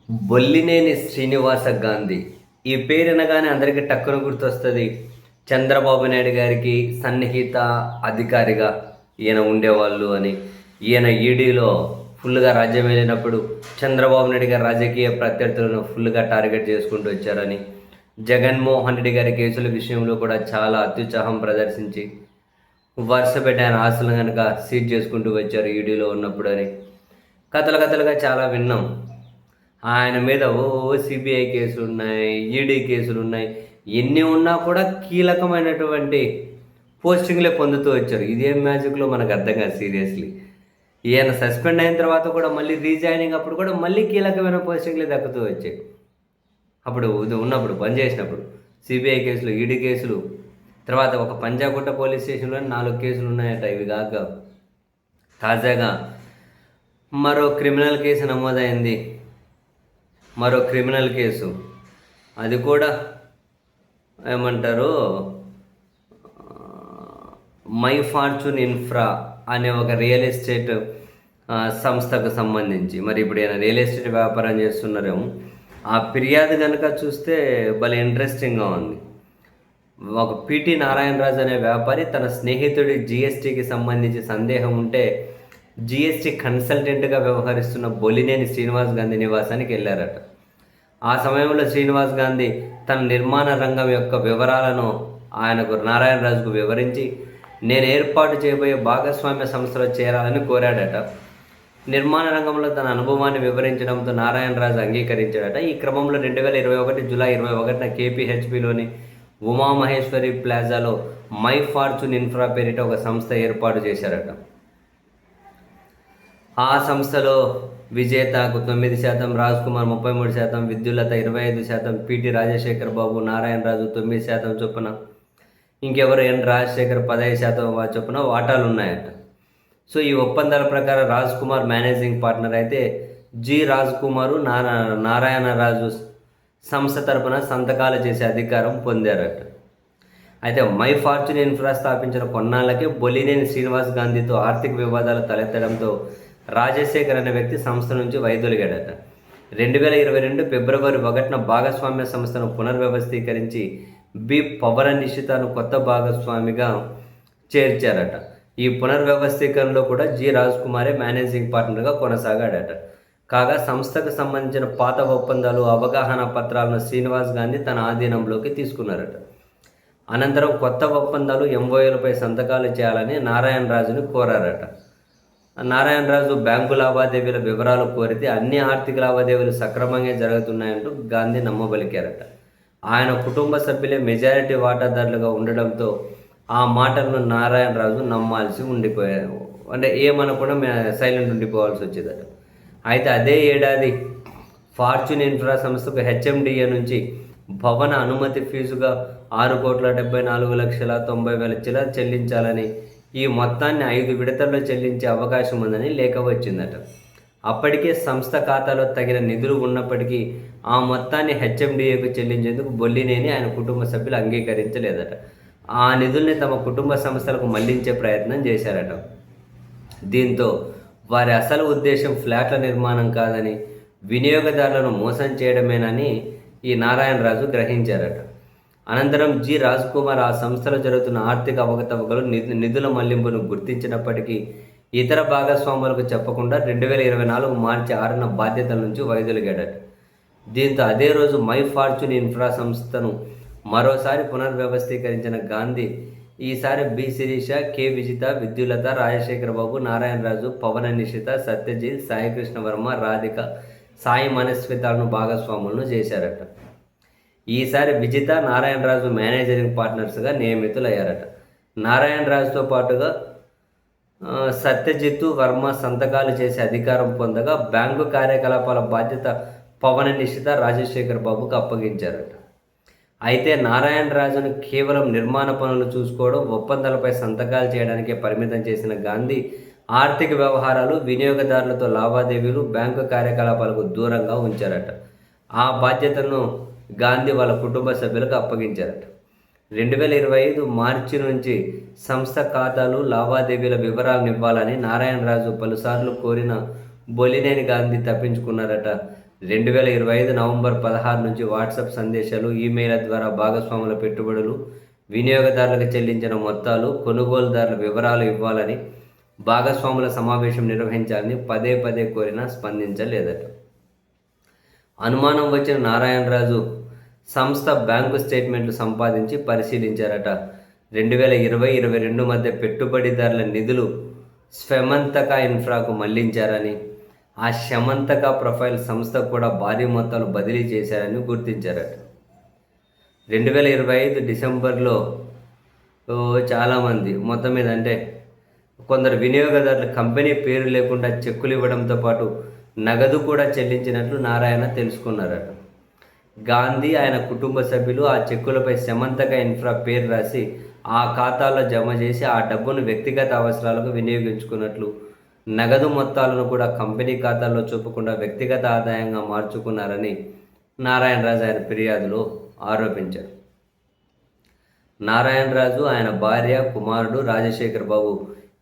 బొల్లినేని శ్రీనివాస గాంధీ. ఈ పేరు అనగానే అందరికీ టక్కున గుర్తొస్తుంది. చంద్రబాబు నాయుడు గారికి సన్నిహిత అధికారిగా ఈయన ఉండేవాళ్ళు అని. ఈయన ఈడీలో ఫుల్గా రాజ్యం వెళ్ళినప్పుడు చంద్రబాబు నాయుడు గారి రాజకీయ ప్రత్యర్థులను ఫుల్గా టార్గెట్ చేసుకుంటూ వచ్చారని, జగన్మోహన్ రెడ్డి గారి కేసుల విషయంలో కూడా చాలా అత్యుత్సాహం ప్రదర్శించి వరుస పెట్టి ఆయన ఆస్తులను కనుక సీజ్ చేసుకుంటూ వచ్చారు ఈడీలో ఉన్నప్పుడు అని కథలుగా చాలా విన్నాం. ఆయన మీద సిబిఐ కేసులు ఉన్నాయి, ఈడీ కేసులు ఉన్నాయి. ఎన్ని ఉన్నా కూడా కీలకమైనటువంటి పోస్టింగ్లే పొందుతూ వచ్చారు. ఇదేం మ్యాజిక్లో మనకు అర్థం కాదు సీరియస్లీ. ఈయన సస్పెండ్ అయిన తర్వాత కూడా మళ్ళీ రీజాయినింగ్ అప్పుడు కూడా మళ్ళీ కీలకమైన పోస్టింగ్లే దక్కుతూ వచ్చాయి. అప్పుడు ఉన్నప్పుడు పనిచేసినప్పుడు సిబిఐ కేసులు, ఈడీ కేసులు, తర్వాత ఒక పంజాగుట్ట పోలీస్ స్టేషన్లో 4 కేసులు ఉన్నాయట. ఇవి కాక తాజాగా మరో క్రిమినల్ కేసు నమోదైంది. మరో క్రిమినల్ కేసు, అది కూడా ఏమంటారు, మై ఫార్చ్యూన్ ఇన్ఫ్రా అనే ఒక రియల్ ఎస్టేట్ సంస్థకు సంబంధించి. మరి ఇప్పుడు ఆయన రియల్ ఎస్టేట్ వ్యాపారం చేస్తున్నారేమో. ఆ ఫిర్యాదు కనుక చూస్తే భలే ఇంట్రెస్టింగ్గా ఉంది. ఒక పిటి నారాయణరాజు అనే వ్యాపారి తన స్నేహితుడి జిఎస్టీకి సంబంధించి సందేహం ఉంటే జిఎస్టీ కన్సల్టెంట్గా వ్యవహరిస్తున్న బొలినేని శ్రీనివాస్ గాంధీ నివాసానికి వెళ్ళారట. ఆ సమయంలో శ్రీనివాస్ గాంధీ తన నిర్మాణ రంగం యొక్క వివరాలను ఆయనకు నారాయణరాజుకు వివరించి నేను ఏర్పాటు చేయబోయే భాగస్వామ్య సంస్థలో చేరాలని కోరాడట. నిర్మాణ రంగంలో తన అనుభవాన్ని వివరించడంతో నారాయణరాజు అంగీకరించాడట. ఈ క్రమంలో 2021 జూలై 21న కేపీహెచ్పిలోని ఉమామహేశ్వరి ప్లాజాలో మై ఫార్చ్యూన్ ఇన్ఫ్రా పేరిట ఒక సంస్థ ఏర్పాటు చేశారట. ఆ సంస్థలో విజేతకు 9%, రాజ్ కుమార్ 33%, విద్యుల్లత 25%, పిటి రాజశేఖర్ బాబు, నారాయణరాజు 9% చొప్పున, ఇంకెవరు ఎన్ రాజశేఖర్ 15% చొప్పున వాటాలు ఉన్నాయట. సో ఈ ఒప్పందాల ప్రకారం రాజ్ కుమార్ మేనేజింగ్ పార్ట్నర్ అయితే జి రాజ్ కుమారు నారాయణరాజు సంస్థ తరపున సంతకాలు చేసే అధికారం పొందారట. అయితే మై ఫార్చ్యూన్ ఇన్ఫ్రా స్థాపించిన కొన్నాళ్ళకే బొలినేని శ్రీనివాస్ గాంధీతో ఆర్థిక వివాదాలు తలెత్తడంతో రాజశేఖర్ అనే వ్యక్తి సంస్థ నుంచి వైదొలిగాడట. 2022 ఫిబ్రవరి 1న భాగస్వామ్య సంస్థను పునర్వ్యవస్థీకరించి బి పవన నిషితను కొత్త భాగస్వామిగా చేర్చారట. ఈ పునర్వ్యవస్థీకరణలో కూడా జి రాజ్ కుమారే మేనేజింగ్ పార్ట్నర్గా కొనసాగాడట. కాగా సంస్థకు సంబంధించిన పాత ఒప్పందాలు, అవగాహన పత్రాలను శ్రీనివాస్ గాంధీ తన ఆధీనంలోకి తీసుకున్నారట. అనంతరం కొత్త ఒప్పందాలు, ఎంఓఏలపై సంతకాలు చేయాలని నారాయణరాజుని కోరారట. నారాయణరాజు బ్యాంకు లావాదేవీల వివరాలు కోరితే అన్ని ఆర్థిక లావాదేవీలు సక్రమంగా జరుగుతున్నాయంటూ గాంధీ నమ్మబలికారట. ఆయన కుటుంబ సభ్యులే మెజారిటీ వాటాదారులుగా ఉండడంతో ఆ మాటలను నారాయణరాజు నమ్మాల్సి ఉండిపోయారు. అంటే ఏమనకుండా సైలెంట్ ఉండిపోవాల్సి వచ్చేదట. అయితే అదే ఏడాది ఫార్చ్యూన్ ఇన్ఫ్రా సంస్థకు హెచ్ఎండిఏ నుంచి భవన అనుమతి ఫీజుగా 6,74,90,000 చిల్లర చెల్లించాలని, ఈ మొత్తాన్ని 5 విడతల్లో చెల్లించే అవకాశం ఉందని లేఖ వచ్చిందట. అప్పటికే సంస్థ ఖాతాలో తగిన నిధులు ఉన్నప్పటికీ ఆ మొత్తాన్ని హెచ్ఎండిఏకు చెల్లించేందుకు బొల్లినేని ఆయన కుటుంబ సభ్యులు అంగీకరించలేదట. ఆ నిధుల్ని తమ కుటుంబ సంస్థలకు మళ్లించే ప్రయత్నం చేశారట. దీంతో వారి అసలు ఉద్దేశం ఫ్లాట్ల నిర్మాణం కాదని, వినియోగదారులను మోసం చేయడమేనని ఈ నారాయణరాజు గ్రహించారట. అనంతరం జి రాజ్ కుమార్ ఆ సంస్థలో జరుగుతున్న ఆర్థిక అవకతవకలు, నిధుల మళ్లింపును గుర్తించినప్పటికీ ఇతర భాగస్వాములకు చెప్పకుండా 2024 మార్చి 6న బాధ్యతల నుంచి వైదొలిగాడట. దీంతో అదే రోజు మై ఫార్చ్యూన్ ఇన్ఫ్రా సంస్థను మరోసారి పునర్వ్యవస్థీకరించిన గాంధీ ఈసారి బి శిరీష, కె విజిత, విద్యుల్లత, రాజశేఖర బాబు, నారాయణరాజు, పవన నిషిత, సత్యజిత్, సాయికృష్ణ వర్మ, రాధిక, సాయి మనస్వితాలను భాగస్వాములను చేశారట. ఈసారి విజిత, నారాయణరాజు మేనేజరింగ్ పార్ట్నర్స్గా నియమితులయ్యారట. నారాయణరాజుతో పాటుగా సత్యజిత్, వర్మ సంతకాలు చేసే అధికారం పొందగా బ్యాంకు కార్యకలాపాల బాధ్యత పవన నిషిత, రాజశేఖర్ బాబుకు అప్పగించారట. అయితే నారాయణరాజును కేవలం నిర్మాణ పనులు చూసుకోవడం, ఒప్పందాలపై సంతకాలు చేయడానికే పరిమితం చేసిన గాంధీ ఆర్థిక వ్యవహారాలు, వినియోగదారులతో లావాదేవీలు, బ్యాంకు కార్యకలాపాలకు దూరంగా ఉంచారట. ఆ బాధ్యతను గాంధీ వాళ్ళ కుటుంబ సభ్యులకు అప్పగించారట. 2025 మార్చి నుంచి సంస్థ ఖాతాలు, లావాదేవీల వివరాలను ఇవ్వాలని నారాయణరాజు పలుసార్లు కోరిన బొలినేని గాంధీ తప్పించుకున్నారట. 2025 నవంబర్ 16 నుంచి వాట్సాప్ సందేశాలు, ఈమెయిల్ ద్వారా భాగస్వాముల పెట్టుబడులు, వినియోగదారులకు చెల్లించిన మొత్తాలు, కొనుగోలుదారుల వివరాలు ఇవ్వాలని, భాగస్వాముల సమావేశం నిర్వహించాలని పదే పదే కోరినా స్పందించలేదట. అనుమానం వచ్చిన నారాయణరాజు సంస్థ బ్యాంకు స్టేట్మెంట్లు సంపాదించి పరిశీలించారట. 2020-22 మధ్య పెట్టుబడిదారుల నిధులు స్వమంతక ఇన్ఫ్రాకు మళ్లించారని, ఆ శమంతక ప్రొఫైల్ సంస్థకు కూడా భారీ మొత్తాలు బదిలీ చేశారని గుర్తించారట. 2025 డిసెంబర్లో చాలామంది మొత్తం మీద అంటే కొందరు వినియోగదారులు కంపెనీ పేరు లేకుండా చెక్కులు ఇవ్వడంతో పాటు నగదు కూడా చెల్లించినట్లు నారాయణ తెలుసుకున్నారట. గాంధీ ఆయన కుటుంబ సభ్యులు ఆ చెక్కులపై శమంతక ఇన్ఫ్రా పేరు రాసి ఆ ఖాతాలో జమ చేసి ఆ డబ్బును వ్యక్తిగత అవసరాలకు వినియోగించుకున్నట్లు, నగదు మొత్తాలను కూడా కంపెనీ ఖాతాల్లో చూపకుండా వ్యక్తిగత ఆదాయంగా మార్చుకున్నారని నారాయణరాజు ఆయన ఫిర్యాదులో ఆరోపించారు. నారాయణరాజు, ఆయన భార్య, కుమారుడు రాజశేఖర్ బాబు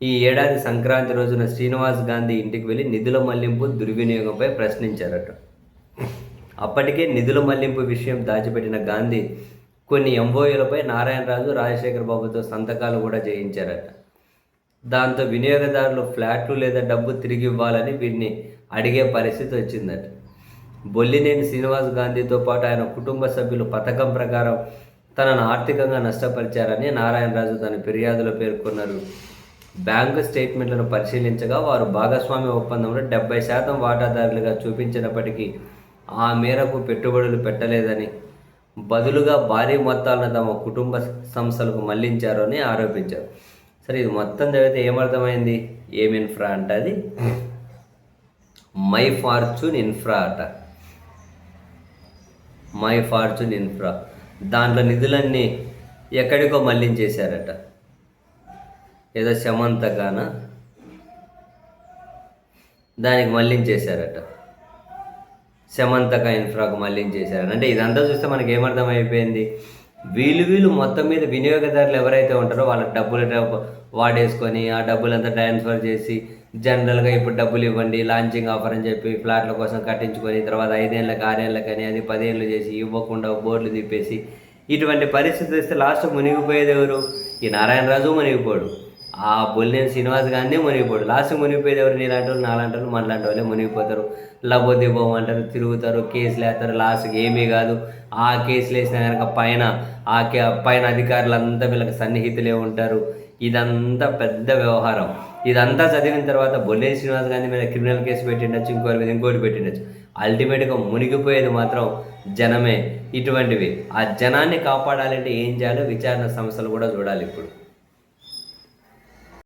ఈ ఏడాది సంక్రాంతి రోజున శ్రీనివాస్ గాంధీ ఇంటికి వెళ్ళి నిధుల మళ్లింపు దుర్వినియోగంపై ప్రశ్నించారట. అప్పటికే నిధుల మళ్లింపు విషయం దాచిపెట్టిన గాంధీ కొన్ని ఎంఓయూలపై నారాయణరాజు, రాజశేఖర్ బాబుతో సంతకాలు కూడా చేయించారట. దాంతో వినియోగదారులు ఫ్లాట్లు లేదా డబ్బు తిరిగి ఇవ్వాలని వీరిని అడిగే పరిస్థితి వచ్చిందట. బొల్లినేని శ్రీనివాస్ గాంధీతో పాటు ఆయన కుటుంబ సభ్యులు పథకం ప్రకారం తనను ఆర్థికంగా నష్టపరిచారని నారాయణరాజు తన ఫిర్యాదులో పేర్కొన్నారు. బ్యాంకు స్టేట్మెంట్లను పరిశీలించగా వారు భాగస్వామ్య ఒప్పందంలో 70% వాటాదారులుగా చూపించినప్పటికీ ఆ మేరకు పెట్టుబడులు పెట్టలేదని, బదులుగా భారీ మొత్తాలను తమ కుటుంబ సంస్థలకు మళ్లించారు అని ఆరోపించారు. సరే, ఇది మొత్తం చదివితే ఏమర్థమైంది? ఏం ఇన్ఫ్రా అంట? అది మై ఫార్చ్యూన్ ఇన్ఫ్రా అట. మై ఫార్చ్యూన్ ఇన్ఫ్రా దాంట్లో నిధులన్నీ ఎక్కడికో మళ్లించేశారట. ఏదో శమంతగాన దానికి మళ్లించేశారట. శమంతక ఇన్ఫ్రాకు మళ్లించేశారని అంటే ఇదంతా చూస్తే మనకి ఏమర్థమైపోయింది? వీళ్ళు మొత్తం మీద వినియోగదారులు ఎవరైతే ఉంటారో వాళ్ళ డబ్బులు వాడేసుకొని ఆ డబ్బులంతా ట్రాన్స్ఫర్ చేసి జనరల్గా ఇప్పుడు డబ్బులు ఇవ్వండి లాంచింగ్ ఆఫర్ అని చెప్పి ఫ్లాట్ల కోసం కట్టించుకొని తర్వాత 5 ఏళ్ళకి 6 ఏళ్ళకని అది 10 ఏళ్ళు చేసి ఇవ్వకుండా బోర్డులు తిప్పేసి ఇటువంటి పరిస్థితి వస్తే లాస్ట్ మునిగిపోయేది ఎవరు? ఈ నారాయణరాజు మునిగిపోడు, ఆ బొల్లినేని శ్రీనివాస్ గాంధీ మునిగిపోడు. లాస్ట్ మునిగిపోయేది ఎవరు? నీలాంటి వాళ్ళు, నాలాంటి వాళ్ళు, మనలాంటి వాళ్ళే మునిగిపోతారు. లబోదిబోం అంటారు, తిరుగుతారు, కేసులు వేస్తారు. లాస్ట్కి ఏమీ కాదు. ఆ కేసులు వేసినా కనుక పైన అధికారులంతా వీళ్ళకి సన్నిహితులే ఉంటారు. ఇదంతా పెద్ద వ్యవహారం. ఇదంతా చదివిన తర్వాత బొల్లినేని శ్రీనివాస్ గాంధీ మీద క్రిమినల్ కేసు పెట్టిండొచ్చు, ఇంకోటి మీద ఇంకోటి పెట్టిండొచ్చు. అల్టిమేట్గా మునిగిపోయేది మాత్రం జనమే. ఇటువంటివి ఆ జనాన్ని కాపాడాలంటే ఏం చేయాలో విచారణ సంస్థలు కూడా చూడాలి ఇప్పుడు.